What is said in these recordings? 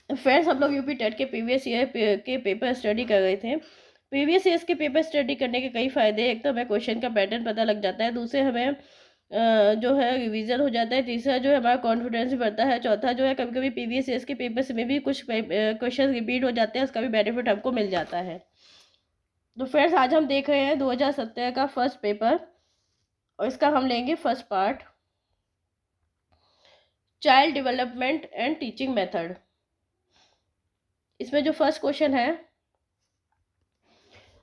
Friends, हम लोग UP TET के प्रीवियस ईयर के पेपर स्टडी कर रहे थे। प्रीवियस ईयर्स के पेपर स्टडी करने के कई फ़ायदे, एक तो हमें क्वेश्चन का पैटर्न पता लग जाता है, दूसरे हमें जो है रिवीजन हो जाता है, तीसरा जो है हमारा कॉन्फिडेंस भी बढ़ता है, चौथा जो है कभी कभी प्रीवियस ईयर्स के पेपर्स में भी कुछ क्वेश्चन रिपीट हो जाते हैं, उसका भी बेनिफिट हमको मिल जाता है। तो फ्रेंड्स, आज हम देख रहे हैं 2017 का फर्स्ट पेपर, और इसका हम लेंगे first part, child development and teaching method. इसमें जो फर्स्ट क्वेश्चन है,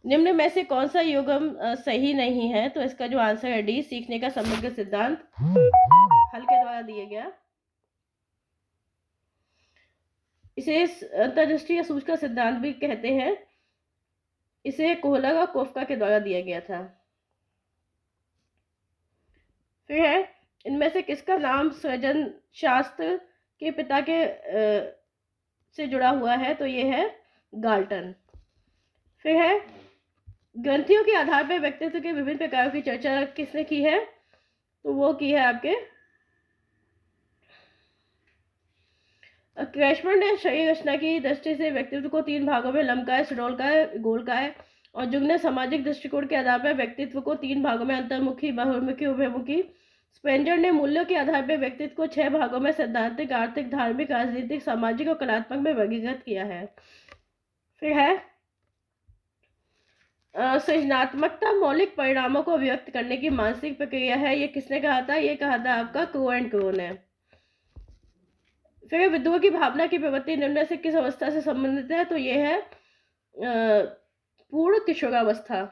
निम्न में से कौन सा युग्म सही नहीं है? तो इसका जो आंसर है डी, सीखने का समग्र सिद्धांत हल के द्वारा दिया गया। इसे अंतर्दृष्टि या सूचना सिद्धांत भी कहते हैं। इसे कोहलर और कोफका के द्वारा दिया गया था। फिर है, इनमें से किसका नाम सृजन शास्त्र के पिता के से जुड़ा हुआ है? तो ये है गाल्टन। फिर है, ग्रंथियों के आधार पर व्यक्तित्व के विभिन्न प्रकारों की चर्चा किसने की है? तो वो की है आपके क्रैशमैन ने शरीर रचना की दृष्टि से व्यक्तित्व को 3 भागों में लंबकाय, सुडौलकाय, गोलकाय और जुग ने सामाजिक दृष्टिकोण के आधार पर व्यक्तित्व को 3 भागों में अंतर्मुखी, बहुमुखी, उभयमुखी। स्पेंजर ने मूल्यों के आधार पर व्यक्तित्व को 6 भागों में सैद्धांतिक, आर्थिक, धार्मिक, राजनीतिक, सामाजिक और कलात्मक में वर्गीकृत किया है। फिर है, सृजनात्मकता मौलिक परिणामों को व्यक्त करने की मानसिक प्रक्रिया है। ये किसने कहा था? ये कहा था आपका क्रो एंड क्रो ने। फिर विद्रोह की भावना की प्रवृत्ति निम्न से किस अवस्था से संबंधित है? तो ये है पूर्ण किशोरावस्था।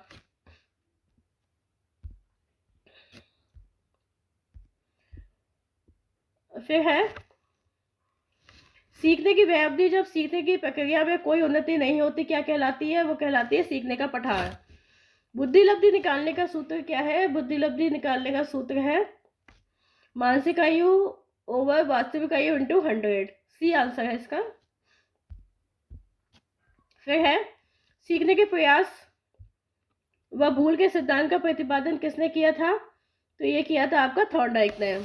फिर है, सीखने की वह अवधि जब सीखने की प्रक्रिया में कोई उन्नति नहीं होती, क्या कहलाती है? वो कहलाती है सीखने का पठार। बुद्धि लब्धि निकालने का सूत्र क्या है? बुद्धि लब्धि निकालने का सूत्र है मानसिक आयु ओवर वास्तविक आयु इंटू 100। सी आंसर है इसका। फिर है, सीखने के प्रयास व भूल के सिद्धांत का प्रतिपादन किसने किया था? तो ये किया था आपका थॉर्नडाइक ने।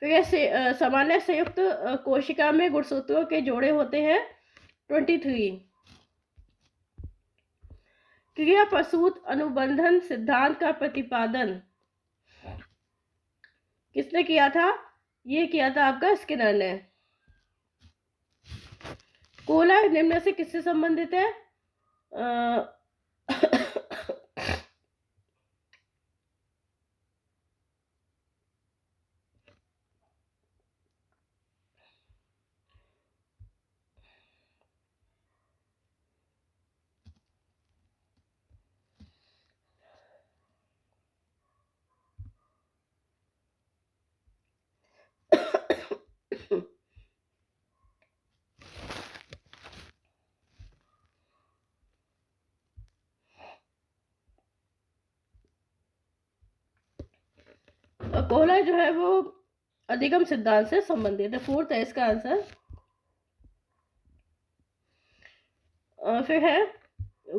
फिर सामान्य संयुक्त कोशिका में गुणसूत्रों के जोड़े होते हैं 23। क्रिया प्रसूत अनुबंधन सिद्धांत का प्रतिपादन किसने किया था? ये किया था आपका स्किनर ने। कोला निम्न से किससे संबंधित है? कोहलर जो है वो अधिगम सिद्धांत से संबंधित है। 4th है इसका आंसर। फिर है,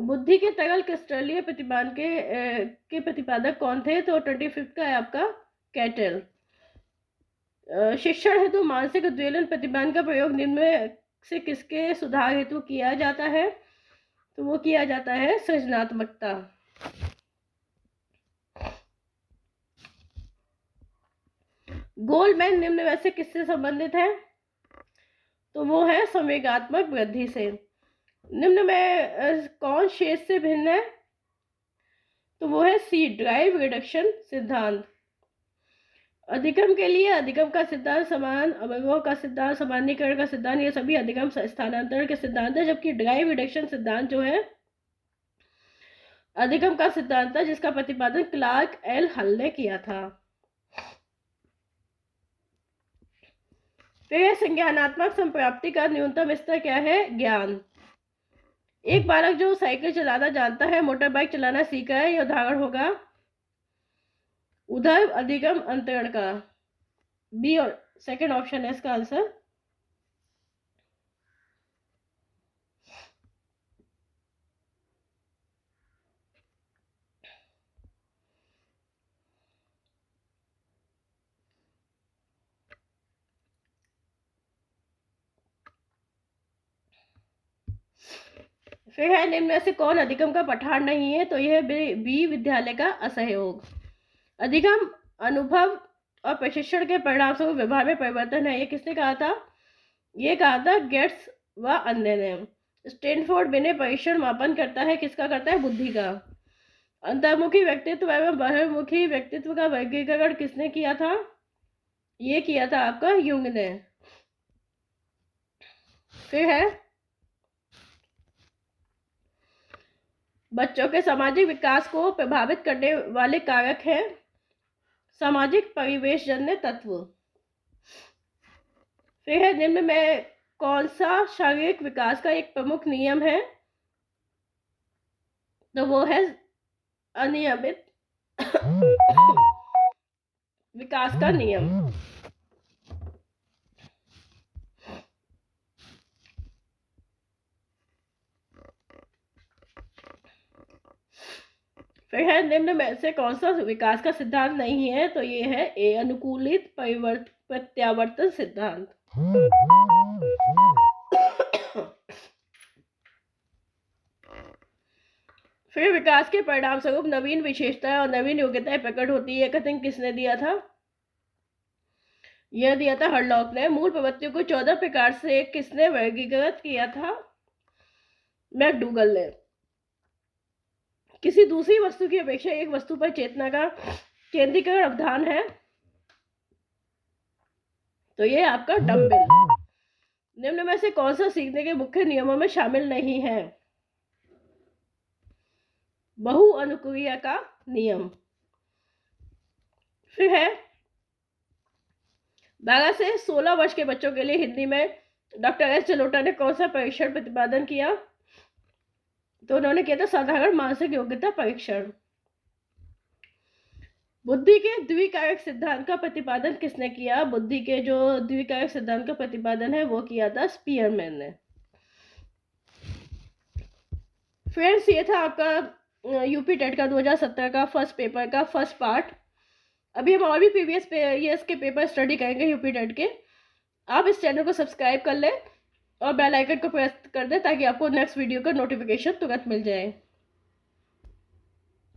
बुद्धि के तरल क्रिस्टलीय प्रतिमान के प्रतिपादक कौन थे? तो 25 का है आपका कैटल। शिक्षण हेतु मानसिक उद्वेलन प्रतिमान का प्रयोग निम्न में से किसके सुधार हेतु किया जाता है? तो वो किया जाता है सृजनात्मकता। गोल्डमैन निम्न में से किससे संबंधित है? तो वो है संवेगात्मक वृद्धि से। निम्न में कौन शेष से भिन्न है? तो वो है सी, ड्राइव रिडक्शन सिद्धांत। अधिगम के लिए अधिगम का सिद्धांत, समान अवयवों का सिद्धांत, सामान्यीकरण का सिद्धांत, ये सभी अधिगम स्थानांतरण के सिद्धांत है। जबकि ड्राइव रिडक्शन सिद्धांत जो है अधिगम का सिद्धांत था, जिसका प्रतिपादन क्लार्क एल हल ने किया था। फिर संज्ञानात्मक संप्राप्ति का न्यूनतम स्तर क्या है? ज्ञान। एक बालक जो साइकिल चलाना जानता है, मोटर बाइक चलाना सीखा है, यह उदाहरण होगा उधर अधिगम अंतरण का। बी और सेकंड ऑप्शन है इसका आंसर। फिर है निम्न में से कौन अधिगम का पठार नहीं है, तो यह बी विद्यालय का असहयोग। अधिगम अनुभव और प्रशिक्षण के परिणाम स्वरूप व्यवहार में परिवर्तन है, ये किसने कहा था? ये कहा था गेट्स व अन्य ने। स्टैनफोर्ड विनय परीक्षण मापन करता है, किसका करता है? बुद्धि का। अंतर्मुखी व्यक्तित्व एवं बहिर्मुखी व्यक्तित्व का वर्गीकरण किसने किया था? ये किया था आपका यूंग ने। फिर है बच्चों के सामाजिक विकास को प्रभावित करने वाले कारक हैं सामाजिक परिवेशजन्य तत्व। फिर है निम्न में कौन सा शारीरिक विकास का एक प्रमुख नियम है? तो वो है अनियमित विकास का नियम। फिर है निम्न में से कौन सा विकास का सिद्धांत नहीं है? तो ये है ए अनुकूलित प्रत्यावर्तन सिद्धांत। फिर विकास के परिणाम स्वरूप नवीन विशेषताएं और नवीन योग्यताएं प्रकट होती है, कथन किसने दिया था? यह दिया था हरलॉक ने। मूल प्रवृत्तियों को 14 प्रकार से किसने वर्गीकृत किया था? मैकडूगल ने। किसी दूसरी वस्तु की अपेक्षा एक वस्तु पर चेतना का केंद्रीकरण अवधान है, तो ये आपका डम्बल। निम्न में से कौन सा सीखने के मुख्य नियमों में शामिल नहीं है? बहु अनुक्रिया का नियम। फिर है 12 से 16 वर्ष के बच्चों के लिए हिंदी में डॉक्टर एस जलोटा ने कौन सा परीक्षण प्रतिपादन किया? तो उन्होंने किया था साधारण मानसिक योग्यता परीक्षण। बुद्धि के द्विकारक सिद्धांत का प्रतिपादन किसने किया? बुद्धि के जो द्विकारक सिद्धांत का प्रतिपादन है वो किया था स्पीयरमैन ने। फ्रेंड्स, ये था आपका यूपी टेट का 2017 का फर्स्ट पेपर का फर्स्ट पार्ट। अभी हम और भी प्रीवियस ईयर्स के पेपर स्टडी करेंगे यूपी टेट के। आप इस चैनल को सब्सक्राइब कर लें और बेल आइकन को प्रेस कर दें ताकि आपको नेक्स्ट वीडियो का नोटिफिकेशन तुरंत मिल जाए।